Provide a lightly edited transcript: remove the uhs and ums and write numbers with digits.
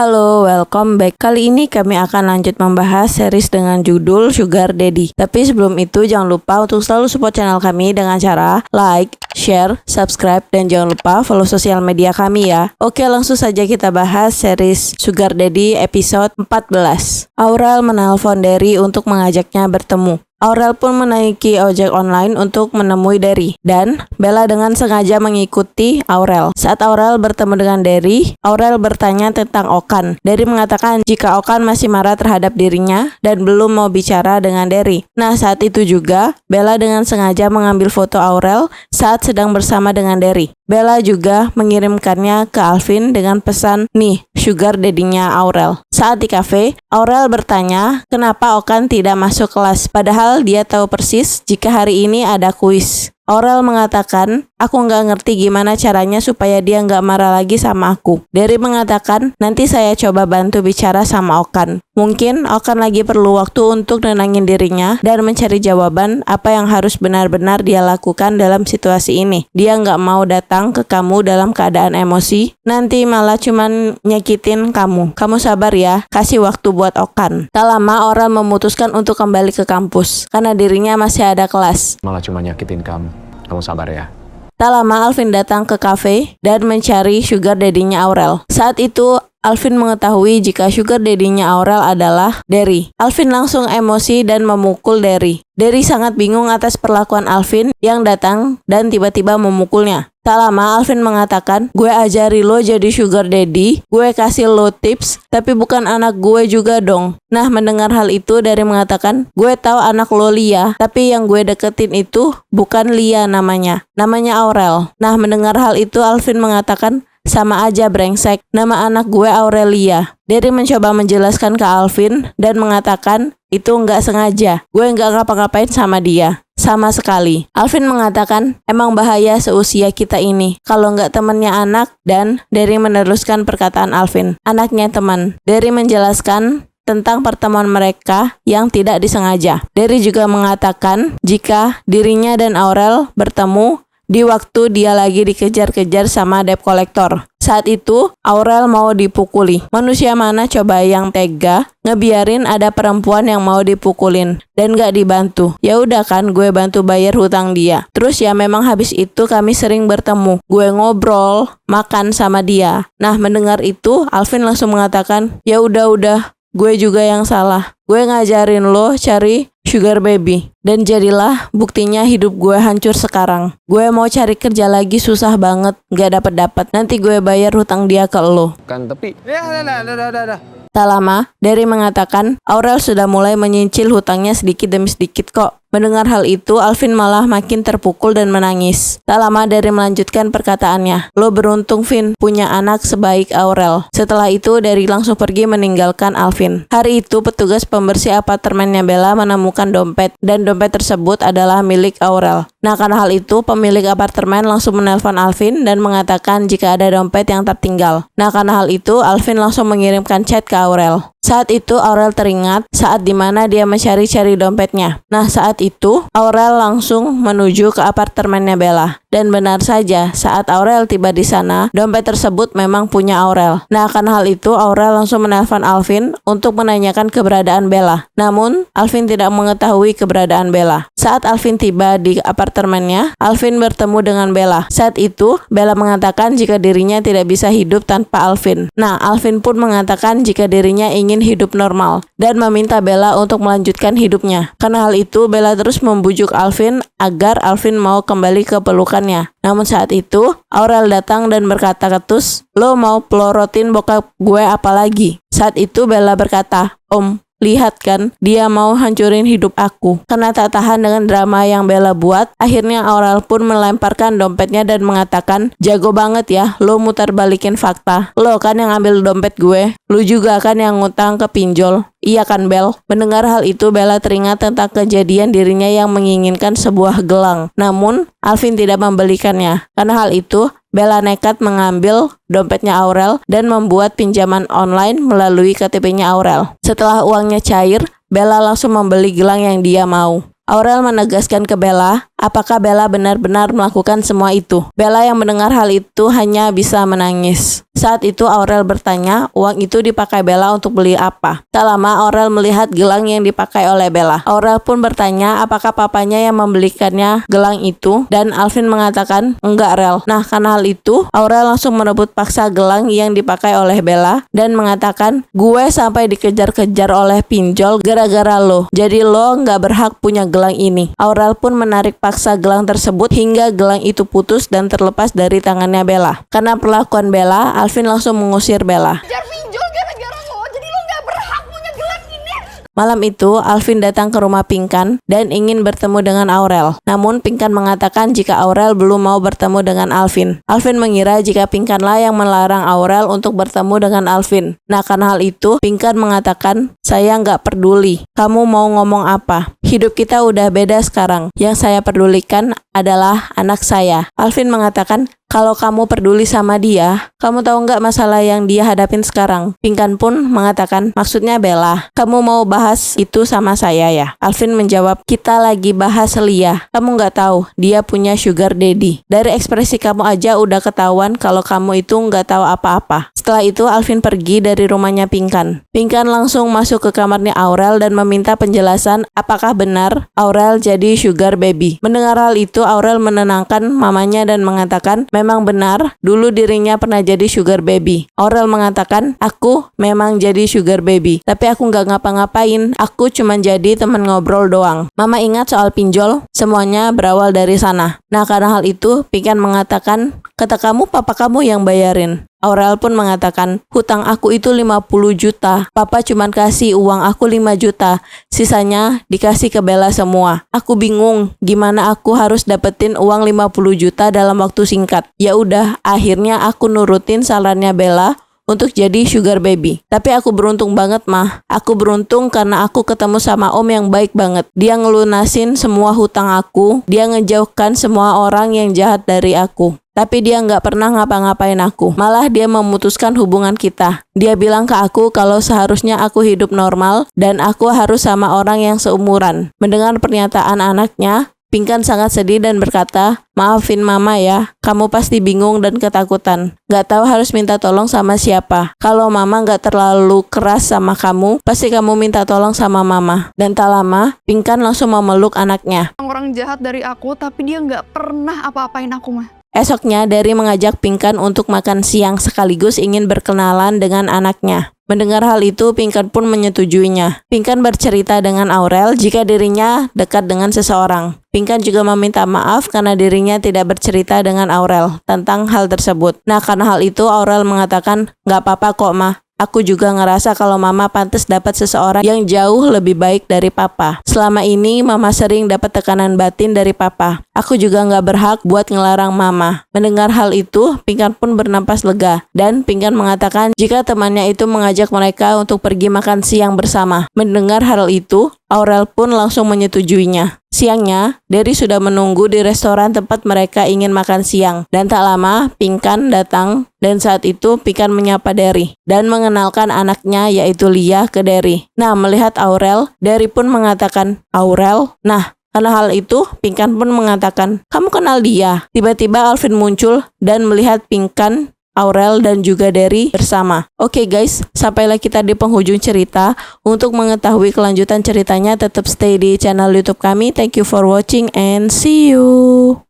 Halo, welcome back. Kali ini kami akan lanjut membahas series dengan judul Sugar Daddy. Tapi sebelum itu jangan lupa untuk selalu support channel kami dengan cara like, share, subscribe, dan jangan lupa follow sosial media kami ya. Oke, langsung saja kita bahas series Sugar Daddy episode 14. Aurel menelpon Derry untuk mengajaknya bertemu. Aurel pun menaiki ojek online untuk menemui Derry, dan Bella dengan sengaja mengikuti Aurel. Saat Aurel bertemu dengan Derry, Aurel bertanya tentang Okan. Derry mengatakan jika Okan masih marah terhadap dirinya dan belum mau bicara dengan Derry. Nah, saat itu juga Bella dengan sengaja mengambil foto Aurel saat sedang bersama dengan Derry. Bella juga mengirimkannya ke Alvin dengan pesan, "Nih, sugar daddy-nya Aurel." Saat di kafe, Aurel bertanya kenapa Okan tidak masuk kelas, padahal dia tahu persis jika hari ini ada kuis. Aurel mengatakan, "Aku nggak ngerti gimana caranya supaya dia nggak marah lagi sama aku." Derry mengatakan, "Nanti saya coba bantu bicara sama Okan. Mungkin Okan lagi perlu waktu untuk nenangin dirinya dan mencari jawaban apa yang harus benar-benar dia lakukan dalam situasi ini. Dia nggak mau datang ke kamu dalam keadaan emosi, nanti malah cuman nyakitin kamu. Kamu sabar ya, kasih waktu buat Okan." Tak lama Aurel memutuskan untuk kembali ke kampus karena dirinya masih ada kelas. Malah cuma nyakitin kamu. Kamu sabar ya. Tak lama Alvin datang ke kafe dan mencari sugar daddy-nya Aurel. Saat itu Alvin mengetahui jika sugar daddy-nya Aurel adalah Derry. Alvin langsung emosi dan memukul Derry. Derry sangat bingung atas perlakuan Alvin yang datang dan tiba-tiba memukulnya. Tak lama Alvin mengatakan, "Gue ajari lo jadi sugar daddy, gue kasih lo tips, tapi bukan anak gue juga dong." Nah, mendengar hal itu Derry mengatakan, "Gue tahu anak lo Lia, tapi yang gue deketin itu bukan Lia namanya Aurel." Nah, mendengar hal itu Alvin mengatakan, "Sama aja brengsek, nama anak gue Aurelia." Derry mencoba menjelaskan ke Alvin dan mengatakan itu nggak sengaja, gue nggak ngapa-ngapain sama dia. Sama sekali. Alvin mengatakan, emang bahaya seusia kita ini kalau nggak temannya anak, dan Derry meneruskan perkataan Alvin, anaknya teman. Derry menjelaskan tentang pertemuan mereka yang tidak disengaja. Derry juga mengatakan jika dirinya dan Aurel bertemu di waktu dia lagi dikejar-kejar sama debt collector. Saat itu, Aurel mau dipukuli. Manusia mana coba yang tega ngebiarin ada perempuan yang mau dipukulin dan gak dibantu. Ya udah kan, gue bantu bayar hutang dia. Terus ya memang habis itu kami sering bertemu. Gue ngobrol, makan sama dia. Nah, mendengar itu, Alvin langsung mengatakan, "Ya udah, gue juga yang salah. Gue ngajarin lo cari sugar baby. Dan jadilah buktinya hidup gue hancur sekarang. Gue mau cari kerja lagi susah banget, gak dapet-dapet. Nanti gue bayar hutang dia ke lo." Kan tapi Tak lama, Derry mengatakan Aurel sudah mulai menyicil hutangnya sedikit demi sedikit kok. Mendengar hal itu, Alvin malah makin terpukul dan menangis. Tak lama Derry melanjutkan perkataannya, "Lo beruntung, Vin, punya anak sebaik Aurel." Setelah itu, Derry langsung pergi meninggalkan Alvin. Hari itu, petugas pembersih apartemennya Bella menemukan dompet, dan dompet tersebut adalah milik Aurel. Nah, karena hal itu, pemilik apartemen langsung menelpon Alvin dan mengatakan jika ada dompet yang tertinggal. Nah, karena hal itu, Alvin langsung mengirimkan chat ke Aurel. Saat itu Aurel teringat saat dimana dia mencari-cari dompetnya. Nah, saat itu Aurel langsung menuju ke apartemennya Bella. Dan benar saja, saat Aurel tiba di sana, dompet tersebut memang punya Aurel. Nah, akan hal itu Aurel langsung menelpon Alvin untuk menanyakan keberadaan Bella. Namun, Alvin tidak mengetahui keberadaan Bella. Saat Alvin tiba di apartemennya, Alvin bertemu dengan Bella. Saat itu, Bella mengatakan jika dirinya tidak bisa hidup tanpa Alvin. Nah, Alvin pun mengatakan jika dirinya ingin hidup normal dan meminta Bella untuk melanjutkan hidupnya. Karena hal itu, Bella terus membujuk Alvin agar Alvin mau kembali ke pelukannya. Namun saat itu, Aurel datang dan berkata ketus, "Lo mau pelorotin bokap gue apa lagi?" Saat itu Bella berkata, "Om, lihat kan, dia mau hancurin hidup aku." Karena tak tahan dengan drama yang Bella buat, akhirnya Aurel pun melemparkan dompetnya dan mengatakan, "Jago banget ya, lo muter balikin fakta. Lo kan yang ambil dompet gue, lo juga kan yang ngutang ke pinjol. Iya kan, Bel?" Mendengar hal itu, Bella teringat tentang kejadian dirinya yang menginginkan sebuah gelang. Namun, Alvin tidak membelikannya. Karena hal itu, Bella nekat mengambil dompetnya Aurel dan membuat pinjaman online melalui KTP-nya Aurel. Setelah uangnya cair, Bella langsung membeli gelang yang dia mau. Aurel menegaskan ke Bella apakah Bella benar-benar melakukan semua itu. Bella yang mendengar hal itu hanya bisa menangis. Saat itu Aurel bertanya, uang itu dipakai Bella untuk beli apa? Tak lama Aurel melihat gelang yang dipakai oleh Bella. Aurel pun bertanya apakah papanya yang membelikannya gelang itu, dan Alvin mengatakan, enggak Rel. Nah, karena hal itu, Aurel langsung merebut paksa gelang yang dipakai oleh Bella dan mengatakan, gue sampai dikejar-kejar oleh pinjol gara-gara lo. Jadi lo nggak berhak punya gelang ini. Aurel pun menarik paksa gelang tersebut hingga gelang itu putus dan terlepas dari tangannya Bella. Karena perlakuan Bella, Alvin langsung mengusir Bella. Kejar pinjol gara-gara lo, jadi lo nggak berhak punya gelang ini. Malam itu, Alvin datang ke rumah Pinkan dan ingin bertemu dengan Aurel. Namun, Pinkan mengatakan jika Aurel belum mau bertemu dengan Alvin. Alvin mengira jika Pinkanlah yang melarang Aurel untuk bertemu dengan Alvin. Nah, karena hal itu, Pinkan mengatakan, saya nggak peduli. Kamu mau ngomong apa? Hidup kita udah beda sekarang. Yang saya pedulikan adalah anak saya. Alvin mengatakan, kalau kamu peduli sama dia, kamu tahu nggak masalah yang dia hadapin sekarang? Pinkan pun mengatakan, maksudnya Bella, kamu mau bahas itu sama saya ya? Alvin menjawab, kita lagi bahas Lia. Kamu nggak tahu, dia punya sugar daddy. Dari ekspresi kamu aja udah ketahuan kalau kamu itu nggak tahu apa-apa. Setelah itu, Alvin pergi dari rumahnya Pinkan. Pinkan langsung masuk ke kamarnya Aurel dan meminta penjelasan apakah benar Aurel jadi sugar baby. Mendengar hal itu, Aurel menenangkan mamanya dan mengatakan, memang benar, dulu dirinya pernah jadi sugar baby. Aurel mengatakan, aku memang jadi sugar baby, tapi aku nggak ngapa-ngapain, aku cuma jadi teman ngobrol doang. Mama ingat soal pinjol, semuanya berawal dari sana. Nah, karena hal itu, Pinkan mengatakan, kata kamu papa kamu yang bayarin. Aurel pun mengatakan, hutang aku itu 50 juta. Papa cuma kasih uang aku 5 juta. Sisanya dikasih ke Bella semua. Aku bingung gimana aku harus dapetin uang 50 juta dalam waktu singkat. Ya udah, akhirnya aku nurutin sarannya Bella untuk jadi sugar baby. Tapi aku beruntung banget mah. Aku beruntung karena aku ketemu sama om yang baik banget. Dia ngelunasin semua hutang aku. Dia ngejauhkan semua orang yang jahat dari aku. Tapi dia nggak pernah ngapa-ngapain aku. Malah dia memutuskan hubungan kita. Dia bilang ke aku kalau seharusnya aku hidup normal dan aku harus sama orang yang seumuran. Mendengar pernyataan anaknya, Pinkan sangat sedih dan berkata, maafin mama ya, kamu pasti bingung dan ketakutan. Gak tahu harus minta tolong sama siapa. Kalau mama gak terlalu keras sama kamu, pasti kamu minta tolong sama mama. Dan tak lama, Pinkan langsung memeluk anaknya. Orang jahat dari aku, tapi dia nggak pernah apa-apain aku mah. Esoknya, Derry mengajak Pinkan untuk makan siang sekaligus ingin berkenalan dengan anaknya. Mendengar hal itu, Pinkan pun menyetujuinya. Pinkan bercerita dengan Aurel jika dirinya dekat dengan seseorang. Pinkan juga meminta maaf karena dirinya tidak bercerita dengan Aurel tentang hal tersebut. Nah, karena hal itu Aurel mengatakan, gak apa-apa kok mah. Aku juga ngerasa kalau mama pantas dapat seseorang yang jauh lebih baik dari papa. Selama ini mama sering dapat tekanan batin dari papa. Aku juga nggak berhak buat ngelarang mama. Mendengar hal itu, Pinkan pun bernapas lega. Dan Pinkan mengatakan jika temannya itu mengajak mereka untuk pergi makan siang bersama. Mendengar hal itu, Aurel pun langsung menyetujuinya. Siangnya, Derry sudah menunggu di restoran tempat mereka ingin makan siang. Dan tak lama, Pinkan datang dan saat itu Pinkan menyapa Derry dan mengenalkan anaknya yaitu Lia ke Derry. Nah, melihat Aurel, Derry pun mengatakan, Aurel? Nah, karena hal itu, Pinkan pun mengatakan, kamu kenal dia? Tiba-tiba Alvin muncul dan melihat Pinkan, Aurel dan juga Derry bersama. Oke guys, sampailah kita di penghujung cerita. Untuk mengetahui kelanjutan ceritanya, tetap stay di channel YouTube kami. Thank you for watching and see you.